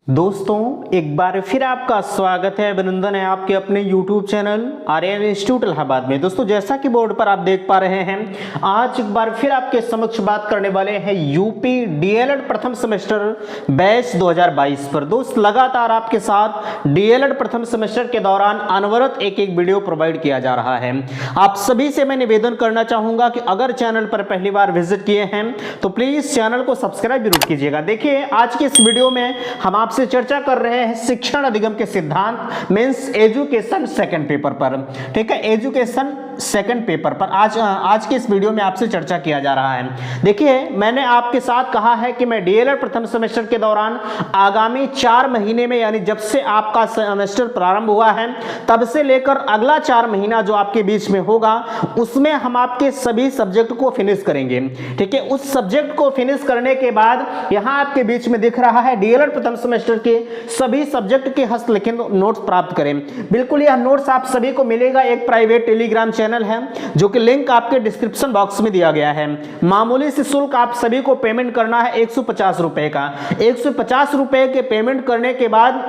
दोस्तों एक बार फिर आपका स्वागत है, अभिनंदन है आपके अपने YouTube channel Aryan institute Allahabad में। दोस्तों जैसा कि बोर्ड पर आप देख पा रहे हैं, आज एक बार फिर आपके समक्ष बात करने वाले हैं यूपी डीएलएड प्रथम सेमेस्टर बैच 2022 पर। दोस्त लगातार आपके साथ डीएलएड प्रथम सेमेस्टर के दौरान अनवरत एक वीडियो प्रोवाइड किया जा रहा है। आप सभी से मैं निवेदन करना चाहूंगा कि अगर चैनल पर पहली बार विजिट किए हैं तो प्लीज चैनल को सब्सक्राइब जरूर कीजिएगा। देखिए आज की इस वीडियो में हम से चर्चा कर रहे हैं शिक्षण अधिगम के सिद्धांत मींस एजुकेशन सेकंड पेपर पर। ठीक है, एजुकेशन सेकंड पेपर पर आज के इस वीडियो में आपसे चर्चा किया जा रहा है। देखिए मैंने आपके साथ कहा है कि मैं डीएलएड प्रथम सेमेस्टर के दौरान आगामी 4 महीने में, यानी जब से आपका सेमेस्टर प्रारंभ हुआ है तब से लेकर अगला 4 महीना जो आपके बीच में होगा उसमें हम आपके सभी सब्जेक्ट को फिनिश करेंगे। ठीक है, उस सब्जेक्ट को फिनिश करने के बाद यहां आपके बीच में दिख रहा है डीएलएड प्रथम सेमेस्टर के सभी सब्जेक्ट के हस्तलिखित नोट्स प्राप्त करें। बिल्कुल यह नोट्स आप सभी को मिलेगा। एक प्राइवेट टेलीग्राम चैनल है जो कि लिंक आपके डिस्क्रिप्शन बॉक्स में दिया गया है। मामूली से शुल्क आप सभी को पेमेंट करना है 150 रुपए का। 150 रुपए के पेमेंट करने के बाद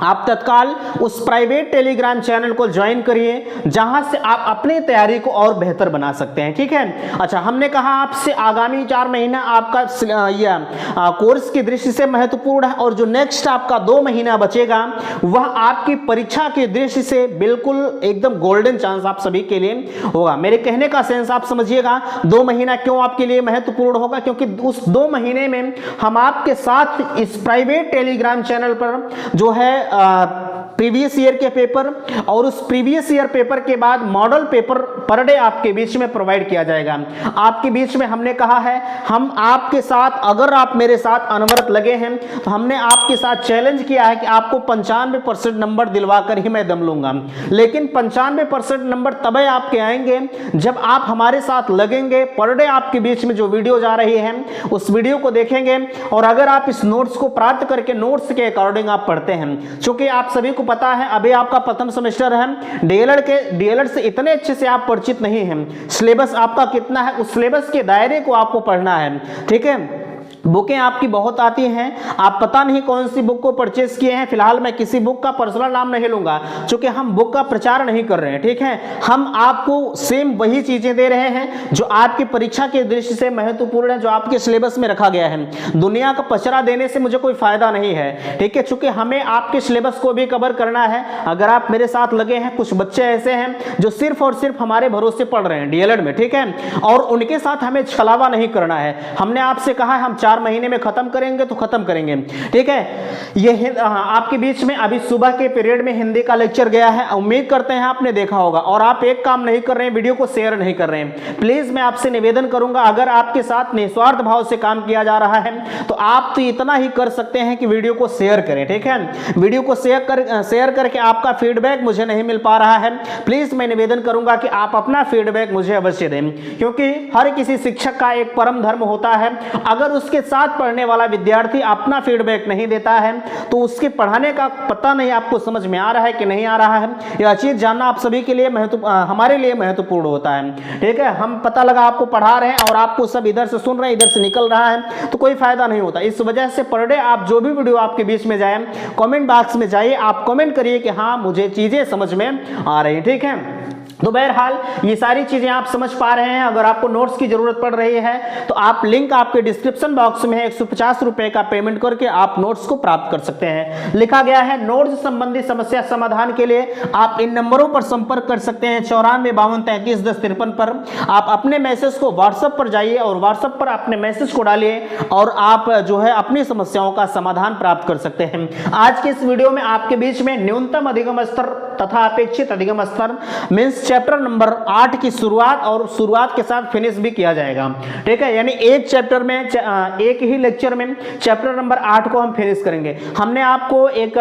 आप तत्काल उस प्राइवेट टेलीग्राम चैनल को ज्वाइन करिए जहां से आप अपनी तैयारी को और बेहतर बना सकते हैं। ठीक है, अच्छा हमने कहा आपसे आगामी 4 महीना आपका कोर्स की दृष्टि से महत्वपूर्ण है और जो नेक्स्ट आपका 2 महीना बचेगा वह आपकी परीक्षा की दृष्टि से बिल्कुल एकदम गोल्डन चांस आप सभी के लिए होगा। मेरे कहने का सेंस आप समझिएगा। 2 महीना क्यों आपके लिए महत्वपूर्ण होगा, क्योंकि उस 2 महीने में हम आपके साथ इस प्राइवेट टेलीग्राम चैनल पर जो है प्रीवियस ईयर के पेपर और उस प्रीवियस ईयर पेपर के बाद मॉडल पेपर पर डे आपके बीच में प्रोवाइड किया जाएगा। आपके बीच में हमने कहा है हम आपके साथ, अगर आप मेरे साथ अनवरत लगे हैं तो हमने आपके साथ चैलेंज किया है कि आपको 95% नंबर दिलवाकर ही मैं दम लूंगा। लेकिन 95% नंबर तभी आपके आएंगे जब आप हमारे साथ लगेंगे। पर डे आपके बीच में जो वीडियो जा रही है उस वीडियो को देखेंगे और अगर आप इस नोट्स को प्राप्त करके नोट्स के अकॉर्डिंग आप पढ़ते हैं। चूंकि आप सभी को पता है अभी आपका प्रथम सेमेस्टर है, डीएलएड से इतने अच्छे से आप परिचित नहीं हैं। सिलेबस आपका कितना है, उस सिलेबस के दायरे को आपको पढ़ना है। ठीक है, बुकें आपकी बहुत आती हैं, आप पता नहीं कौन सी बुक को परचेस किए हैं। फिलहाल मैं किसी बुक का पर्सनल नाम नहीं लूंगा क्योंकि हम बुक का प्रचार नहीं कर रहे हैं। ठीक है, हम आपको सेम वही चीजें दे रहे हैं जो आपकी परीक्षा के दृष्टि से महत्वपूर्ण है, जो आपके सिलेबस में रखा गया है। दुनिया का पचरा देने से मुझे कोई फायदा नहीं है। ठीक है, चूंकि हमें आपके सिलेबस को भी कवर करना है। अगर आप मेरे साथ लगे हैं, कुछ बच्चे ऐसे हैं जो सिर्फ और सिर्फ हमारे भरोसे पढ़ रहे हैं डीएलएड में। ठीक है, और उनके साथ हमें छलावा नहीं करना है। हमने आपसे कहा है हम 4 महीने में खत्म करेंगे तो खत्म करेंगे। ठीक है, ये आपके बीच में अभी सुबह के पीरियड में हिंदी का लेक्चर गया है, उम्मीद करते हैं आपने देखा होगा। और आप एक काम नहीं कर रहे हैं, वीडियो को शेयर नहीं कर रहे हैं। प्लीज मैं आपसे निवेदन करूंगा, अगर आपके साथ निस्वार्थ भाव से काम किया जा रहा है तो आप तो इतना ही कर सकते हैं कि वीडियो को शेयर करें। ठीक है, वीडियो को शेयर करके आपका फीडबैक मुझे नहीं मिल पा रहा है। प्लीज मैं निवेदन करूंगा कि आप अपना फीडबैक मुझे अवश्य दें, क्योंकि हर किसी शिक्षक का एक परम धर्म होता है। अगर उसके साथ पढ़ने वाला विद्यार्थी अपना फीडबैक नहीं देता है तो उसके पढ़ाने का पता नहीं आपको समझ में आ रहा है कि नहीं आ रहा है। यह चीज जानना आप सभी के लिए हमारे लिए महत्वपूर्ण होता है। ठीक है, हम पता लगा आपको पढ़ा रहे हैं और आपको सब इधर से सुन रहे हैं, इधर से निकल रहा है तो कोई फायदा नहीं होता। इस वजह से पर डे आप जो भी वीडियो आपके बीच में जाए, कमेंट बॉक्स में जाइए, आप कमेंट करिए कि हाँ मुझे चीजें समझ में आ रही है। ठीक है, तो बहरहाल ये सारी चीजें आप समझ पा रहे हैं। अगर आपको नोट्स की जरूरत पड़ रही है तो आप लिंक आपके डिस्क्रिप्शन बॉक्स में है, 150 रुपए का पेमेंट करके आप नोट्स को प्राप्त कर सकते हैं। लिखा गया है नोट्स संबंधी समस्या समाधान के लिए आप इन नंबरों पर संपर्क कर सकते हैं 94 52 33 10 53 पर। आप अपने मैसेज को व्हाट्सएप पर जाइए और व्हाट्सएप पर अपने मैसेज को डालिए और आप जो है अपनी समस्याओं का समाधान प्राप्त कर सकते हैं। आज के इस वीडियो में आपके बीच में न्यूनतम अधिगम स्तर तथा अपेक्षित अधिगम स्तर मींस चैप्टर नंबर 8 की शुरुआत और शुरुआत के साथ फिनिश भी किया जाएगा। ठीक है, यानी एक चैप्टर में एक ही लेक्चर में चैप्टर नंबर 8 को हम फिनिश करेंगे। हमने आपको एक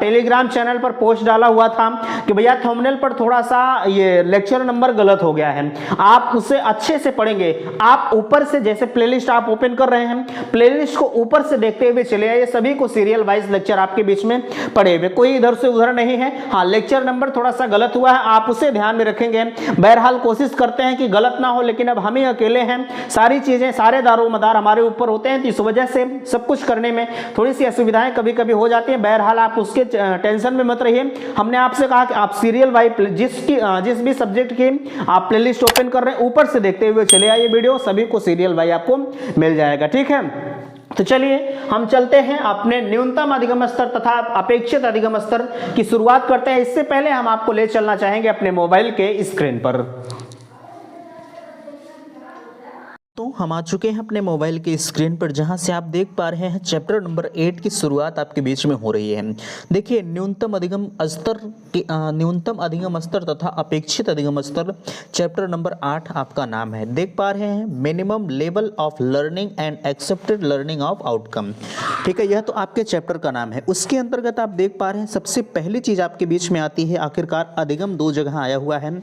टेलीग्राम चैनल पर पोस्ट डाला हुआ था कि भैया थंबनेल पर थोड़ा सा ये लेक्चर नंबर गलत हो गया है, आप उसे अच्छे से पढ़ेंगे। आप ऊपर से जैसे प्लेलिस्ट आप ओपन कर रहे हैं, प्लेलिस्ट को ऊपर से देखते हुए चले आइए। सभी को सीरियल वाइज लेक्चर आपके बीच में पढ़े हुए, कोई इधर से उधर नहीं है। हाँ, लेक्चर नंबर थोड़ा सा गलत हुआ है, आप उसे ध्यान में रखेंगे। बहरहाल कोशिश करते हैं कि गलत ना हो, लेकिन अब हम ही अकेले हैं, सारी चीजें सारे दारोमदार हमारे ऊपर होते हैं, तो इस वजह से सब कुछ करने में थोड़ी सी असुविधाएं कभी कभी हो जाती हैं। बहरहाल आप उसके टेंशन में मत रहिए। हमने आपसे कहा कि आप सीरियल वाइज जिस भी सब्जेक्ट की आप प्लेलिस्ट ओपन कर रहे हैं ऊपर से देखते हुए चले आइए, वीडियो सभी को सीरियल वाइज आपको मिल जाएगा, ठीक है। तो चलिए हम चलते हैं अपने न्यूनतम अधिगम स्तर तथा अपेक्षित अधिगम स्तर की शुरुआत करते हैं। इससे पहले हम आपको ले चलना चाहेंगे अपने मोबाइल के स्क्रीन पर। तो हम आ चुके हैं अपने मोबाइल के स्क्रीन पर, जहां से आप देख पा रहे हैं चैप्टर नंबर 8 की शुरुआत आपके बीच में हो रही है। देखिए न्यूनतम अधिगम स्तर तथा अपेक्षित अधिगम स्तर, चैप्टर नंबर 8 आपका नाम है। देख पा रहे हैं minimum level of learning and accepted learning of outcome, ठीक है, यह तो आपके चैप्टर का नाम है। उसके अंतर्गत आप देख पा रहे हैं सबसे पहली चीज आपके बीच में आती है, आखिरकार अधिगम दो जगह आया हुआ है,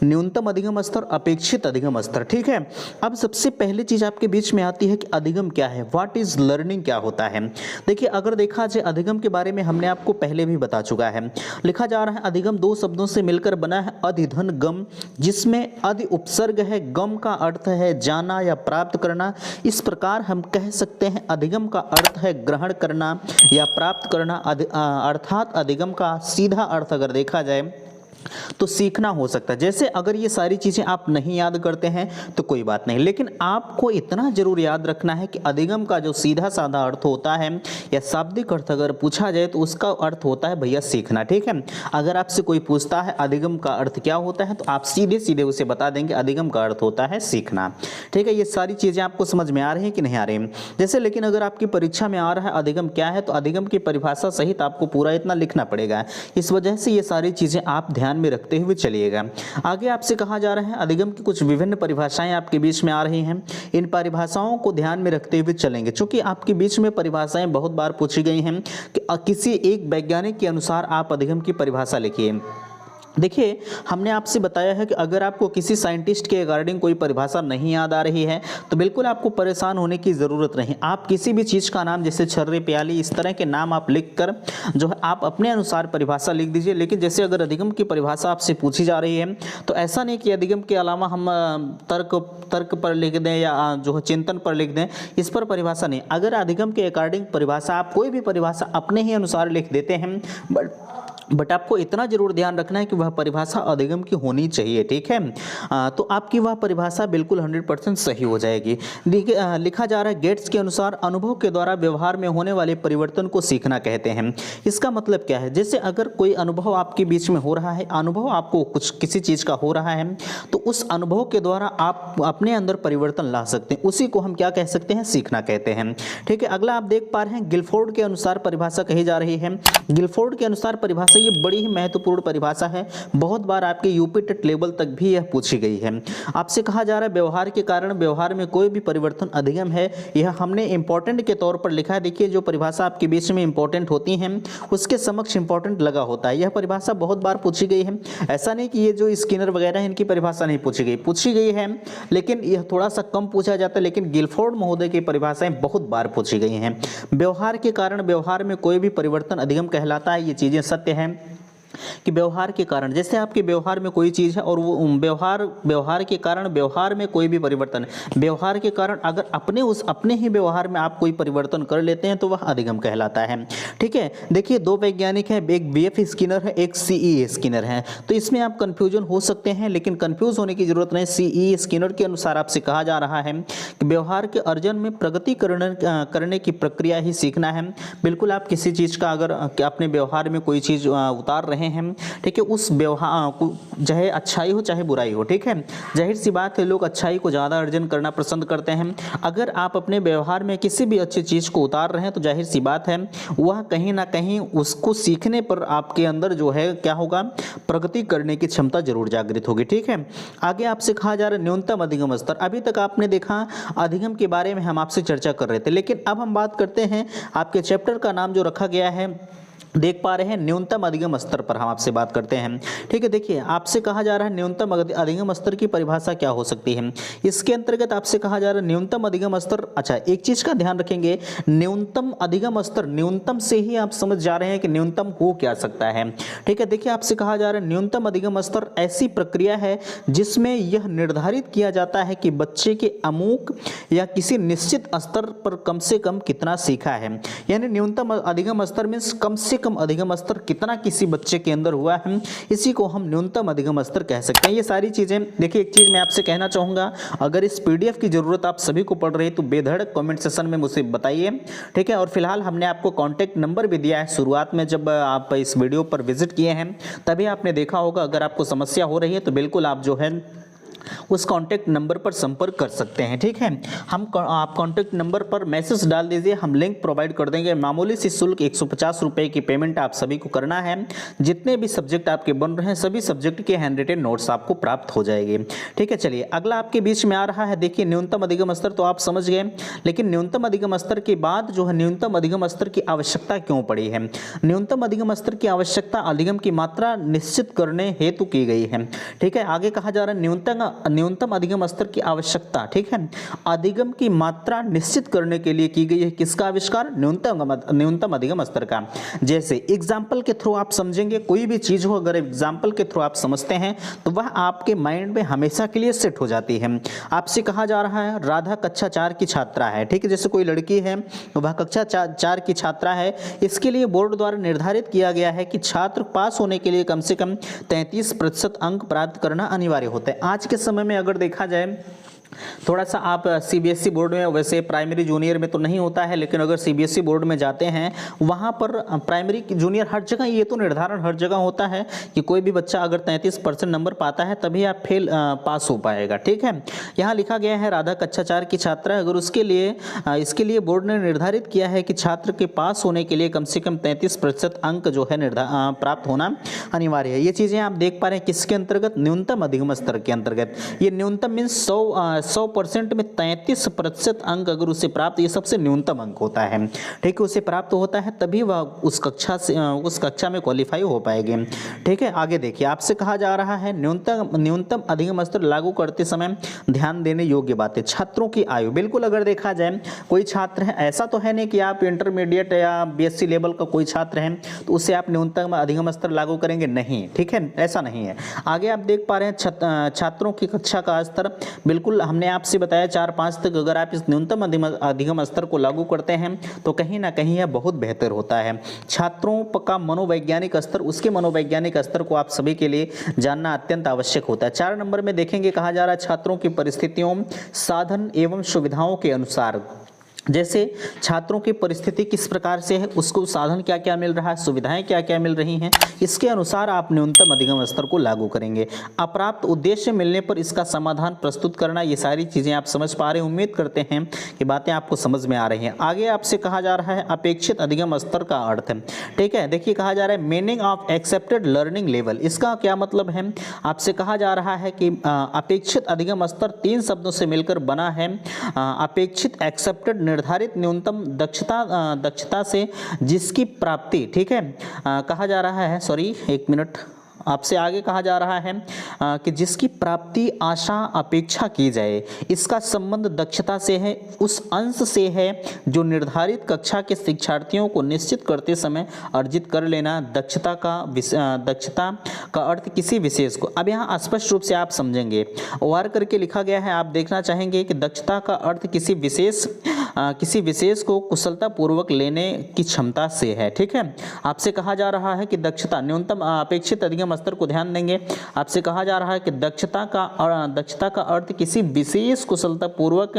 न्यूनतम अधिगम स्तर, अपेक्षित अधिगम स्तर, ठीक है। अब सबसे पहली चीज आपके बीच में आती है कि अधिगम क्या है, व्हाट इज लर्निंग क्या होता है। देखिए अगर देखा जाए अधिगम के बारे में हमने आपको पहले भी बता चुका है। लिखा जा रहा है अधिगम दो शब्दों से मिलकर बना है, अधिधन गम, जिसमें अधि उपसर्ग है, गम का अर्थ है जाना या प्राप्त करना। इस प्रकार हम कह सकते हैं अधिगम का अर्थ है ग्रहण करना या प्राप्त करना, अर्थात अधिगम का सीधा अर्थ अगर देखा जाए तो सीखना हो सकता है। जैसे अगर ये सारी चीजें आप नहीं याद करते हैं तो कोई बात नहीं, लेकिन आपको इतना जरूर याद रखना है कि अधिगम का जो सीधा साधा अर्थ होता है या शाब्दिक अर्थ अगर पूछा जाए तो उसका अर्थ होता है भैया सीखना, ठीक है। अगर आपसे कोई पूछता है अधिगम का अर्थ क्या होता है तो आप सीधे सीधे उसे बता देंगे अधिगम का अर्थ होता है सीखना, ठीक है। ये सारी चीजें आपको समझ में आ रही हैं कि नहीं आ रही हैं। जैसे लेकिन अगर आपकी परीक्षा में आ रहा है अधिगम क्या है तो अधिगम की परिभाषा सहित आपको पूरा इतना लिखना पड़ेगा। इस वजह से ये सारी चीजें आप ध्यान में रखते हुए चलिएगा। आगे आपसे कहा जा रहा है अधिगम की कुछ विभिन्न परिभाषाएं आपके बीच में आ रही हैं, इन परिभाषाओं को ध्यान में रखते हुए चलेंगे। चूंकि आपके बीच में परिभाषाएं बहुत बार पूछी गई हैं कि किसी एक वैज्ञानिक के अनुसार आप अधिगम की परिभाषा लिखिए। देखिए हमने आपसे बताया है कि अगर आपको किसी साइंटिस्ट के रिगार्डिंग कोई परिभाषा नहीं याद आ रही है तो बिल्कुल आपको परेशान होने की ज़रूरत नहीं। आप किसी भी चीज़ का नाम जैसे छर्रे प्याली इस तरह के नाम आप लिखकर जो है आप अपने अनुसार परिभाषा लिख दीजिए। लेकिन जैसे अगर अधिगम की परिभाषा आपसे पूछी जा रही है तो ऐसा नहीं कि अधिगम के अलावा हम तर्क पर लिख दें या जो है चिंतन पर लिख दें, इस पर परिभाषा नहीं। अगर अधिगम के अकॉर्डिंग परिभाषा आप कोई भी परिभाषा अपने ही अनुसार लिख देते हैं, बट आपको इतना जरूर ध्यान रखना है कि वह परिभाषा अधिगम की होनी चाहिए, ठीक है। तो आपकी वह परिभाषा बिल्कुल 100% सही हो जाएगी। लिखा जा रहा है गेट्स के अनुसार अनुभव के द्वारा व्यवहार में होने वाले परिवर्तन को सीखना कहते हैं। इसका मतलब क्या है, जैसे अगर कोई अनुभव आपके बीच में हो रहा है, अनुभव आपको कुछ किसी चीज़ का हो रहा है तो उस अनुभव के द्वारा आप अपने अंदर परिवर्तन ला सकते हैं, उसी को हम क्या कह सकते हैं, सीखना कहते हैं, ठीक है। अगला आप देख पा रहे हैं गिलफोर्ड के अनुसार परिभाषा कही जा रही है। गिलफोर्ड के अनुसार परिभाषा ये बड़ी ही महत्वपूर्ण परिभाषा है, बहुत बार आपके यूपी टेट लेवल तक भी यह पूछी गई है। आपसे कहा जा रहा है व्यवहार के कारण व्यवहार में कोई भी परिवर्तन अधिगम है, यह हमने इंपॉर्टेंट के तौर पर लिखा है। देखिए जो परिभाषा आपके बीच में इंपॉर्टेंट होती है उसके समक्ष इंपॉर्टेंट लगा होता है। यह परिभाषा बहुत बार पूछी गई है, ऐसा नहीं कि ये जो स्किनर वगैरह है इनकी परिभाषा नहीं पूछी गई है, लेकिन यह थोड़ा सा कम पूछा जाता है। लेकिन गिलफोर्ड महोदय की परिभाषाएं बहुत बार पूछी गई हैं। व्यवहार के कारण व्यवहार में कोई भी परिवर्तन अधिगम कहलाता है, ये चीजें सत्य हैं कि व्यवहार के कारण, जैसे आपके व्यवहार में कोई चीज़ है और वो व्यवहार के कारण व्यवहार में कोई भी परिवर्तन, व्यवहार के कारण अगर अपने ही व्यवहार में आप कोई परिवर्तन कर लेते हैं तो वह अधिगम कहलाता है, ठीक है। देखिए दो वैज्ञानिक हैं, एक बीएफ स्किनर है, एक सीई स्किनर है, तो इसमें आप कंफ्यूजन हो सकते हैं, लेकिन कंफ्यूज होने की जरूरत नहीं। सीई स्किनर के अनुसार आपसे कहा जा रहा है कि व्यवहार के अर्जन में प्रगति करने की प्रक्रिया ही सीखना है। बिल्कुल आप किसी चीज़ का अगर अपने व्यवहार में कोई चीज़ उतार रहे हैं, ठीक है, उस व्यवहार को चाहे अच्छाई हो चाहे बुराई हो, ठीक है, जाहिर सी बात है लोग अच्छाई को ज़्यादा अर्जन करना पसंद करते हैं। अगर आप अपने व्यवहार में किसी भी अच्छी चीज़ को उतार रहे हैं तो जाहिर सी बात है वह कहीं ना कहीं उसको सीखने पर आपके अंदर जो है क्या होगा, प्रगति करने की क्षमता जरूर जागृत होगी, ठीक है। आगे आपसे कहा जा रहा है न्यूनतम अधिगम स्तर। अभी तक आपने देखा अधिगम के बारे में हम आपसे चर्चा कर रहे थे, लेकिन अब हम बात करते हैं आपके चैप्टर का नाम जो रखा गया है देख पा रहे हैं न्यूनतम अधिगम स्तर पर हम आपसे बात करते हैं। ठीक है, देखिए आपसे कहा जा रहा है न्यूनतम अधिगम स्तर की परिभाषा क्या हो सकती है। इसके अंतर्गत आपसे कहा जा रहा है न्यूनतम अधिगम स्तर। अच्छा, एक चीज का ध्यान रखेंगे, न्यूनतम अधिगम स्तर, न्यूनतम से ही आप समझ जा रहे हैं कि न्यूनतम हो क्या सकता है। ठीक है, देखिए आपसे कहा जा रहा है न्यूनतम अधिगम स्तर ऐसी प्रक्रिया है जिसमें यह निर्धारित किया जाता है कि बच्चे के अमुक या किसी निश्चित स्तर पर कम से कम कितना सीखा है। यानी न्यूनतम अधिगम स्तर मीन्स कम से कम अधिगम स्तर कितना किसी बच्चे के अंदर हुआ है, इसी को हम न्यूनतम अधिगम स्तर कह सकते हैं। ये सारी चीजें देखिए, एक चीज मैं आपसे कहना चाहूंगा, अगर इस पीडीएफ की जरूरत आप सभी को पड़ रही है तो बेधड़क कमेंट सेक्शन में मुझसे बताइए। ठीक है, और फिलहाल हमने आपको कॉन्टैक्ट नंबर भी दिया है शुरुआत में, जब आप इस वीडियो पर विजिट किए हैं तभी आपने देखा होगा। अगर आपको समस्या हो रही है तो बिल्कुल आप जो है उस कांटेक्ट नंबर पर संपर्क कर सकते हैं। ठीक है, आप कांटेक्ट नंबर पर मैसेज डाल दीजिए, हम लिंक प्रोवाइड कर देंगे। मामूली सी शुल्क 150 रुपए की पेमेंट आप सभी को करना है। जितने भी सब्जेक्ट आपके बन रहे हैं सभी सब्जेक्ट के हैंड रिटेन नोट्स आपको प्राप्त हो जाएंगे। ठीक है, चलिए अगला आपके बीच में आ रहा है, देखिए न्यूनतम अधिगम स्तर तो आप समझ गए, लेकिन न्यूनतम अधिगम स्तर के बाद जो है न्यूनतम अधिगम स्तर की आवश्यकता क्यों पड़ी है। न्यूनतम अधिगम स्तर की आवश्यकता अधिगम की मात्रा निश्चित करने हेतु की गई है। ठीक है, आगे कहा जा रहा है न्यूनतम अधिगम स्तर की आवश्यकता, ठीक है, अधिगम की मात्रा निश्चित करने के लिए की गई है। किसका आविष्कार? न्यूनतम अधिगम स्तर का। जैसे एग्जाम्पल के थ्रू आप समझेंगे, कोई भी चीज हो अगर एग्जाम्पल के थ्रू आप समझते हैं तो वह आपके माइंड में हमेशा के लिए सेट हो जाती है। आपसे कहा जा रहा है राधा कक्षा 4 की छात्रा है। ठीक है, जैसे कोई लड़की है वह कक्षा 4 की छात्रा है, इसके लिए बोर्ड द्वारा निर्धारित किया गया है कि छात्र पास होने के लिए कम से कम 33% अंक प्राप्त करना अनिवार्य होता है। आज के समय में अगर देखा जाए थोड़ा सा आप सीबीएसई बोर्ड में, वैसे प्राइमरी जूनियर में तो नहीं होता है, लेकिन अगर सीबीएसई बोर्ड में जाते हैं वहाँ पर प्राइमरी जूनियर हर जगह ये तो निर्धारण हर जगह होता है कि कोई भी बच्चा अगर 33% नंबर पाता है तभी आप पास हो पाएगा। ठीक है, यहाँ लिखा गया है राधा कक्षा 4 की छात्रा, अगर इसके लिए बोर्ड ने निर्धारित किया है कि छात्र के पास होने के लिए कम से कम 33% अंक जो है प्राप्त होना अनिवार्य है। ये चीज़ें आप देख पा रहे हैं किसके अंतर्गत? न्यूनतम अधिगम स्तर के अंतर्गत। ये न्यूनतम मीन्स 100% में 33% अंक अगर उसे प्राप्त, ये सबसे न्यूनतम अंक होता है। ठीक है, उसे प्राप्त होता है तभी वह उस कक्षा में क्वालिफाई हो पाएंगे। ठीक है, आगे देखिए आपसे कहा जा रहा है न्यूनतम अधिगम स्तर लागू करते समय ध्यान देने योग्य बातें। छात्रों की आयु, बिल्कुल अगर देखा जाए कोई छात्र है, ऐसा तो है नहीं कि आप इंटरमीडिएट या बीएससी लेवल का कोई छात्र है तो उसे आप न्यूनतम अधिगम स्तर लागू करेंगे, नहीं। ठीक है, ऐसा नहीं है। आगे आप देख पा रहे हैं छात्रों की कक्षा का स्तर, बिल्कुल हमने आपसे बताया 4-5 तक अगर आप इस न्यूनतम अधिगम स्तर को लागू करते हैं तो कहीं ना कहीं यह बहुत बेहतर होता है। छात्रों का मनोवैज्ञानिक स्तर, उसके मनोवैज्ञानिक स्तर को आप सभी के लिए जानना अत्यंत आवश्यक होता है। 4 नंबर में देखेंगे कहा जा रहा है छात्रों की परिस्थितियों, साधन एवं सुविधाओं के अनुसार। जैसे छात्रों की परिस्थिति किस प्रकार से है, उसको साधन क्या क्या मिल रहा है, सुविधाएं क्या क्या मिल रही हैं, इसके अनुसार आप न्यूनतम अधिगम स्तर को लागू करेंगे। अप्राप्त उद्देश्य मिलने पर इसका समाधान प्रस्तुत करना, ये सारी चीज़ें आप समझ पा रहे हैं। उम्मीद करते हैं कि बातें आपको समझ में आ रही हैं। आगे आपसे कहा जा रहा है अपेक्षित अधिगम स्तर का अर्थ है। ठीक है, देखिए कहा जा रहा है meaning of accepted learning level, इसका क्या मतलब है? आपसे कहा जा रहा है कि अपेक्षित अधिगम स्तर 3 शब्दों से मिलकर बना है। अपेक्षित, एक्सेप्टेड, निर्धारित न्यूनतम दक्षता से जिसकी प्राप्ति, ठीक है, कहा जा रहा है, सॉरी एक मिनट, आपसे आगे कहा जा रहा है कि जिसकी प्राप्ति आशा अपेक्षा की जाए, इसका संबंध दक्षता से है, उस अंश से है जो निर्धारित कक्षा के शिक्षार्थियों को निश्चित करते समय अर्जित कर लेना। दक्षता का अर्थ किसी विशेष को, अब यहाँ स्पष्ट रूप से आप समझेंगे, ओआर करके लिखा गया है, आप देखना चाहेंगे कि दक्षता का अर्थ किसी विशेष को कुशलतापूर्वक लेने की क्षमता से है। ठीक है, आपसे कहा जा रहा है कि दक्षता, न्यूनतम अपेक्षित अधिगम स्तर को ध्यान देंगे। आपसे कहा जा रहा है कि दक्षता का अर्थ किसी विशेष कुशलतापूर्वक,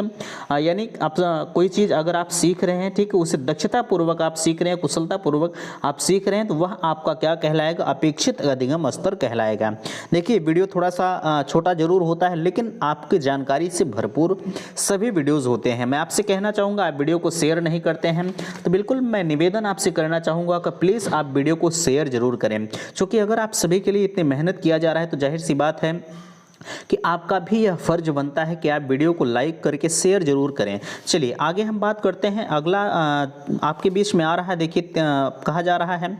यानी आप कोई चीज अगर आप सीख रहे हैं, ठीक है, उसे दक्षतापूर्वक आप सीख रहे हैं, कुशलतापूर्वक आप सीख रहे हैं, तो वह आपका क्या कहलाएगा? अपेक्षित अधिगम स्तर कहलाएगा। देखिए वीडियो थोड़ा सा छोटा जरूर होता है, लेकिन आपकी जानकारी से भरपूर सभी वीडियोज होते हैं। मैं आपसे कहना चाहूँगा, आप वीडियो को शेयर नहीं करते हैं तो बिल्कुल मैं निवेदन आपसे करना चाहूँगा कि प्लीज़ आप वीडियो को शेयर जरूर करें, क्योंकि अगर आप सभी के लिए इतनी मेहनत किया जा रहा है तो जाहिर सी बात है कि आपका भी यह फर्ज बनता है कि आप वीडियो को लाइक करके शेयर जरूर करें। चलिए आगे हम बात करते हैं। अगला आपके बीच में आ रहा है, देखिए कहा जा रहा है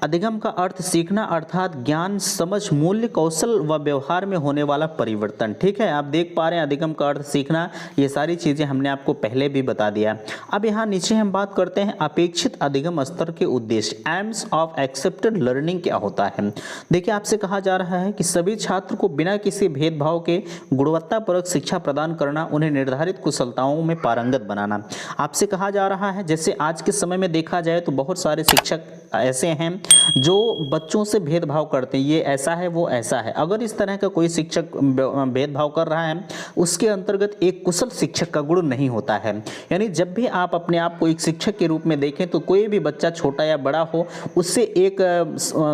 अधिगम का अर्थ सीखना अर्थात ज्ञान, समझ, मूल्य, कौशल व व्यवहार में होने वाला परिवर्तन। ठीक है, आप देख पा रहे हैं अधिगम का अर्थ सीखना, ये सारी चीजें हमने आपको पहले भी बता दिया। अब यहाँ नीचे हम बात करते हैं अपेक्षित अधिगम स्तर के उद्देश्य, एम्स ऑफ एक्सेप्टेड लर्निंग क्या होता है। देखिए आपसे कहा जा रहा है कि सभी छात्र को बिना किसी भेदभाव के गुणवत्तापूर्वक शिक्षा प्रदान करना, उन्हें निर्धारित कुशलताओं में पारंगत बनाना। आपसे कहा जा रहा है जैसे आज के समय में देखा जाए तो बहुत सारे शिक्षक ऐसे हैं जो बच्चों से भेदभाव करते हैं, ये ऐसा है वो ऐसा है। अगर इस तरह का कोई शिक्षक भेदभाव कर रहा है उसके अंतर्गत एक कुशल शिक्षक का गुण नहीं होता है। यानी जब भी आप अपने आप को एक शिक्षक के रूप में देखें तो कोई भी बच्चा छोटा या बड़ा हो उससे एक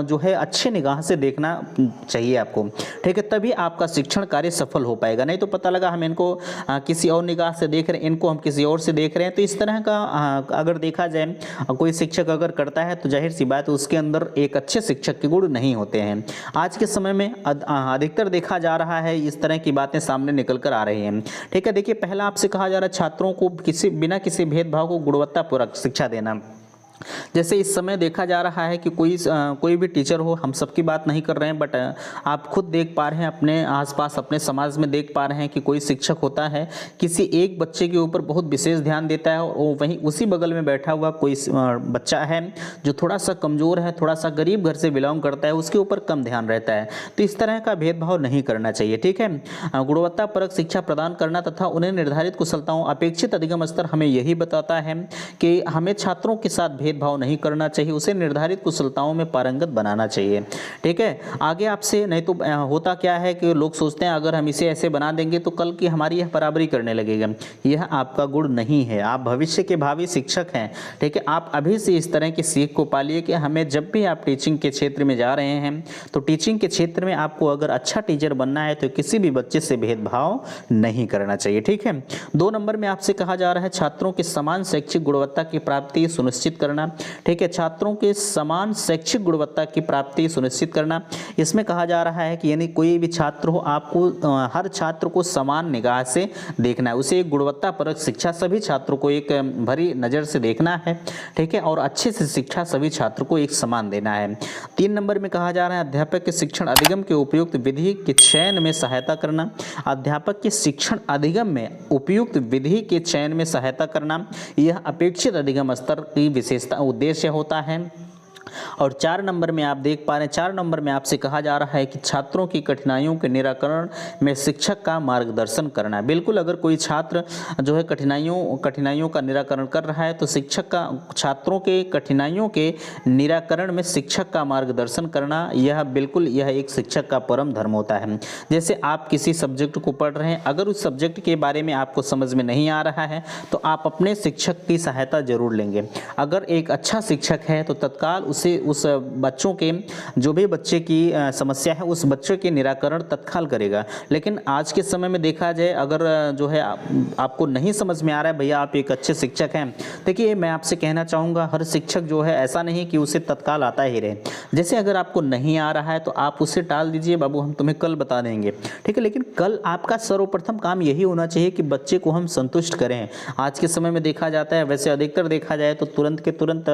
जो है अच्छे निगाह से देखना चाहिए आपको। ठीक है, तभी आपका शिक्षण कार्य सफल हो पाएगा। नहीं तो पता लगा हम इनको किसी और निगाह से देख रहे हैं, इनको हम किसी और से देख रहे हैं। तो इस तरह का अगर देखा जाए कोई शिक्षक अगर करता है तो जाहिर सी बात है उसके अंदर एक अच्छे शिक्षक के गुण नहीं होते हैं। आज के समय में अधिकतर देखा जा रहा है इस तरह की बातें सामने निकल कर आ रही हैं। ठीक है, देखिए पहला आपसे कहा जा रहा है छात्रों को बिना किसी भेदभाव को गुणवत्तापूर्वक शिक्षा देना। जैसे इस समय देखा जा रहा है कि कोई भी टीचर हो, हम सबकी बात नहीं कर रहे हैं, बट आप खुद देख पा रहे हैं अपने आसपास अपने समाज में देख पा रहे हैं कि कोई शिक्षक होता है किसी एक बच्चे के ऊपर बहुत विशेष ध्यान देता है और वहीं उसी बगल में बैठा हुआ कोई बच्चा है जो थोड़ा सा कमज़ोर है, थोड़ा सा गरीब घर से बिलोंग करता है, उसके ऊपर कम ध्यान रहता है। तो इस तरह का भेदभाव नहीं करना चाहिए। ठीक है, गुणवत्तापरक शिक्षा प्रदान करना तथा उन्हें निर्धारित कुशलताओं अपेक्षित अधिगम स्तर हमें यही बताता है कि हमें छात्रों के साथ भेदभाव नहीं करना चाहिए, उसे निर्धारित कुशलताओं में पारंगत बनाना चाहिए। ठीक है, आगे आपसे नहीं तो होता क्या है कि लोग सोचते हैं अगर हम इसे ऐसे बना देंगे तो कल की हमारी यह बराबरी करने लगेगा। यह आपका गुण नहीं है, आप भविष्य के भावी शिक्षक हैं। ठीक है, आप अभी से इस तरह की सीख को पालिए कि हमें जब भी आप टीचिंग के क्षेत्र में जा रहे हैं तो टीचिंग के क्षेत्र में आपको अगर अच्छा टीचर बनना है तो किसी भी बच्चे से भेदभाव नहीं करना चाहिए। ठीक है, 2 नंबर में आपसे कहा जा रहा है छात्रों के समान शैक्षिक गुणवत्ता की प्राप्ति सुनिश्चित करना। ठीक है, छात्रों के समान शैक्षिक गुणवत्ता की प्राप्ति सुनिश्चित करना। इसमें कहा जा रहा है कि यानी कोई भी छात्र हो आपको हर छात्र को समान निगाह से देखना है, उसे एक गुणवत्तापरक शिक्षा सभी छात्रों को एक भरी नज़र से देखना है। ठीक है, और अच्छे से शिक्षा सभी छात्र को एक समान देना है। 3 नंबर में कहा जा रहा है अध्यापक के शिक्षण अधिगम के उपयुक्त विधि के चयन में सहायता करना। अध्यापक के शिक्षण अधिगम में उपयुक्त विधि के चयन में सहायता करना, यह अपेक्षित अधिगम स्तर की विशेषता उद्देश्य होता है। और 4 नंबर में आप देख पा रहे हैं, 4 नंबर में आपसे कहा जा रहा है कि छात्रों की कठिनाइयों के निराकरण में शिक्षक का मार्गदर्शन करना। बिल्कुल, अगर कोई छात्र जो है कठिनाइयों का निराकरण कर रहा है तो शिक्षक का छात्रों के कठिनाइयों के निराकरण में शिक्षक का मार्गदर्शन करना, यह एक शिक्षक का परम धर्म होता है। जैसे आप किसी सब्जेक्ट को पढ़ रहे हैं, अगर उस सब्जेक्ट के बारे में आपको समझ में नहीं आ रहा है तो आप अपने शिक्षक की सहायता जरूर लेंगे। अगर एक अच्छा शिक्षक है तो तत्काल उस बच्चों के जो भी बच्चे की समस्या है उस बच्चे के निराकरण तत्काल करेगा। लेकिन आज के समय में देखा जाए अगर जो है आपको नहीं समझ में आ रहा है, भैया आप एक अच्छे शिक्षक हैं, देखिए मैं आपसे कहना चाहूँगा हर शिक्षक जो है ऐसा नहीं कि उसे तत्काल आता ही रहे। जैसे अगर आपको नहीं आ रहा है तो आप उसे टाल दीजिए, बाबू हम तुम्हें कल बता देंगे। ठीक है, लेकिन कल आपका सर्वप्रथम काम यही होना चाहिए कि बच्चे को हम संतुष्ट करें। आज के समय में देखा जाता है, वैसे अधिकतर देखा जाए तो तुरंत के तुरंत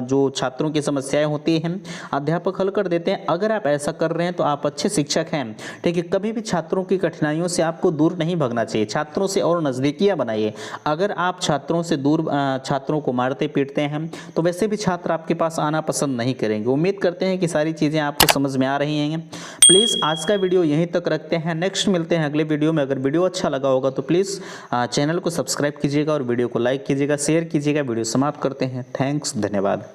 जो छात्रों की समस्याएं होती हैं अध्यापक हल कर देते हैं। अगर आप ऐसा कर रहे हैं तो आप अच्छे शिक्षक हैं। ठीक है, कभी भी छात्रों की कठिनाइयों से आपको दूर नहीं भागना चाहिए, छात्रों से और नज़दीकियां बनाइए। अगर आप छात्रों से दूर छात्रों को मारते पीटते हैं तो वैसे भी छात्र आपके पास आना पसंद नहीं करेंगे। उम्मीद करते हैं कि सारी चीज़ें आपको समझ में आ रही हैं। प्लीज़ आज का वीडियो यहीं तक रखते हैं, नेक्स्ट मिलते हैं अगले वीडियो में। अगर वीडियो अच्छा लगा होगा तो प्लीज़ चैनल को सब्सक्राइब कीजिएगा और वीडियो को लाइक कीजिएगा, शेयर कीजिएगा। वीडियो समाप्त करते हैं। थैंक्स, धन्यवाद।